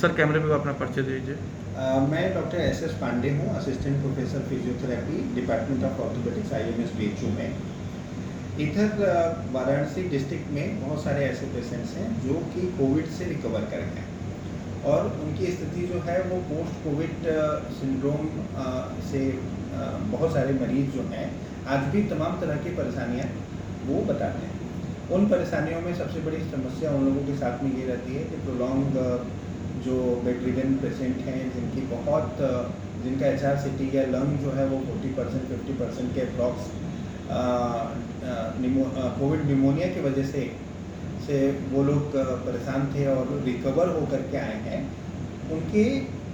Sir कैमरे पे अपना परिचय दीजिए। मैं डॉक्टर एस पांडे हूँ, assistant professor physiotherapy, department of orthopaedics, IMS BHU में। इधर वाराणसी डिस्ट्रिक्ट में बहुत सारे ऐसे पेशेंट्स हैं जो कि कोविड से रिकवर कर गए और उनकी स्थिति जो है वो पोस्ट कोविड सिंड्रोम से बहुत सारे मरीज जो हैं आज भी तमाम तरह की परेशानियाँ वो बताते हैं। उन परेशानियों में सबसे बड़ी समस्या उन लोगों के साथ में ये रहती है कि प्रोलॉन्ग जो बेड रिडन पेशेंट हैं जिनका HRCT या लंग जो है वो 40% 50% के अप्रॉक्स कोविड निमोनिया की वजह से वो लोग परेशान थे और रिकवर होकर के आए हैं। उनके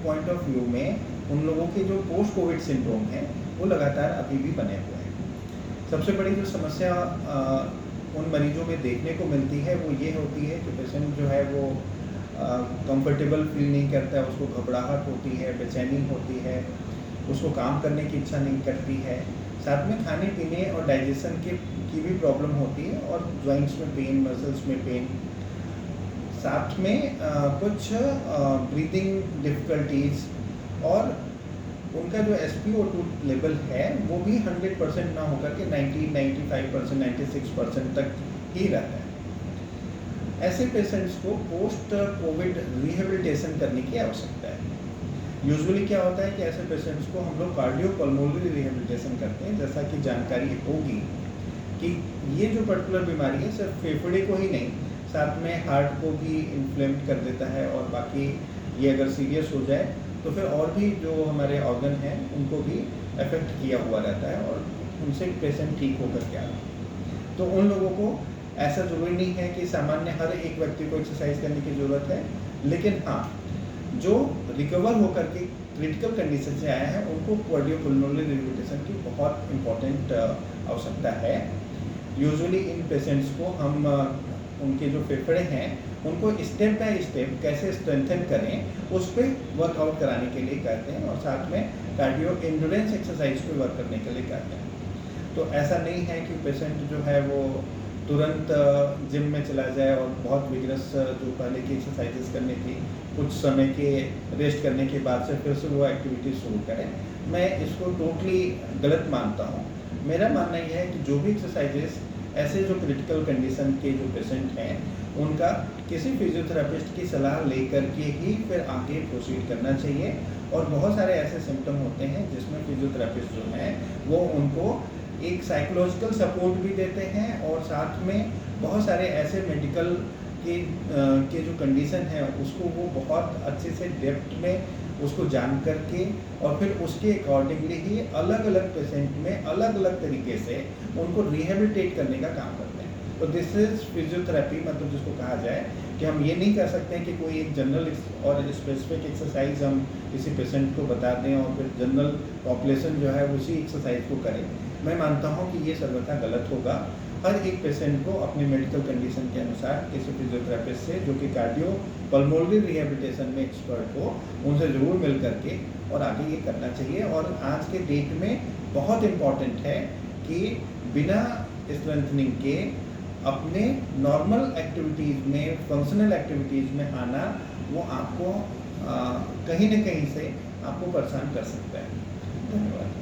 पॉइंट ऑफ व्यू में उन लोगों के जो पोस्ट कोविड सिंड्रोम है वो लगातार अभी भी बने हुए हैं। सबसे बड़ी जो समस्या उन मरीजों में देखने को मिलती है वो ये होती है कि पेशेंट जो है वो कंफर्टेबल फील नहीं करता है, उसको घबराहट होती है, बेचैनी होती है, उसको काम करने की इच्छा नहीं करती है, साथ में खाने पीने और डाइजेशन की भी प्रॉब्लम होती है और जॉइंट्स में पेन, मसल्स में पेन, साथ में कुछ ब्रीदिंग डिफ़िकल्टीज और उनका जो SpO2 लेवल है वो भी 100% ना होकर के 90, 95%, 96% तक ही रहता है। ऐसे पेशेंट्स को पोस्ट कोविड रिहेबिलिटेशन करने की आवश्यकता है। यूजुअली क्या होता है कि ऐसे पेशेंट्स को हम लोग कार्डियोपल्मोनरी रिहेबिलिटेशन करते हैं। जैसा कि जानकारी होगी कि ये जो पर्टिकुलर बीमारी है सिर्फ फेफड़े को ही नहीं, साथ में हार्ट को भी इन्फ्लेम्ड कर देता है और बाकी ये अगर सीरियस हो जाए तो फिर और भी जो हमारे ऑर्गन हैं उनको भी अफेक्ट किया हुआ रहता है और उनसे पेशेंट ठीक होकर के आता है। तो उन लोगों को ऐसा ज़रूरी नहीं है कि सामान्य हर एक व्यक्ति को एक्सरसाइज करने की ज़रूरत है, लेकिन हाँ, जो रिकवर होकर के क्रिटिकल कंडीशन से आया है उनको कार्डियोपल्मोनरी रिहेबिलिटेशन की बहुत इम्पोर्टेंट आवश्यकता है। यूजुअली इन पेशेंट्स को हम उनके जो फेफड़े हैं उनको स्टेप बाय स्टेप कैसे स्ट्रेंथन करें उस पर वर्कआउट कराने के लिए कहते हैं और साथ में कार्डियो एंड्योरेंस एक्सरसाइज पे वर्क करने के लिए कहते हैं। तो ऐसा नहीं है कि पेशेंट जो है वो तुरंत जिम में चला जाए और बहुत विगरस जो पहले की एक्सरसाइजेस करनी थी कुछ समय के रेस्ट करने के बाद से फिर से वो एक्टिविटी शुरू करें। मैं इसको टोटली गलत मानता हूँ। मेरा मानना यह है कि जो भी एक्सरसाइजेस ऐसे जो क्रिटिकल कंडीशन के जो पेशेंट हैं उनका किसी फिजियोथेरेपिस्ट की सलाह लेकर के ही फिर आगे प्रोसीड करना चाहिए। और बहुत सारे ऐसे सिम्टम होते हैं जिसमें फिजियोथेरेपिस्ट जो हैं वो उनको एक साइकोलॉजिकल सपोर्ट भी देते हैं और साथ में बहुत सारे ऐसे मेडिकल के जो कंडीशन है उसको वो बहुत अच्छे से डेप्थ में उसको जान करके और फिर उसके अकॉर्डिंगली ही अलग अलग पेशेंट में अलग अलग तरीके से उनको रिहेबिलिटेट करने का काम करते हैं। तो दिस इज फिजियोथेरेपी, मतलब जिसको कहा जाए कि हम ये नहीं कह सकते हैं कि कोई एक जनरल और स्पेसिफिक एक्सरसाइज हम किसी पेशेंट को बता दें और फिर जनरल पॉपुलेशन जो है उसी एक्सरसाइज को करें। मैं मानता हूँ कि ये सर्वथा गलत होगा। हर एक पेशेंट को अपनी मेडिकल कंडीशन के अनुसार किसी फिजियोथेरेपिस्ट से जो कि कार्डियो पल्मोनरी रिहेबिलिटेशन में एक्सपर्ट हो उनसे ज़रूर मिल करके और आगे ये करना चाहिए। और आज के डेट में बहुत इम्पॉर्टेंट है कि बिना स्ट्रेंथनिंग के अपने नॉर्मल एक्टिविटीज़ में, फंक्शनल एक्टिविटीज़ में आना वो आपको कहीं न कहीं से आपको परेशान कर सकता है। धन्यवाद।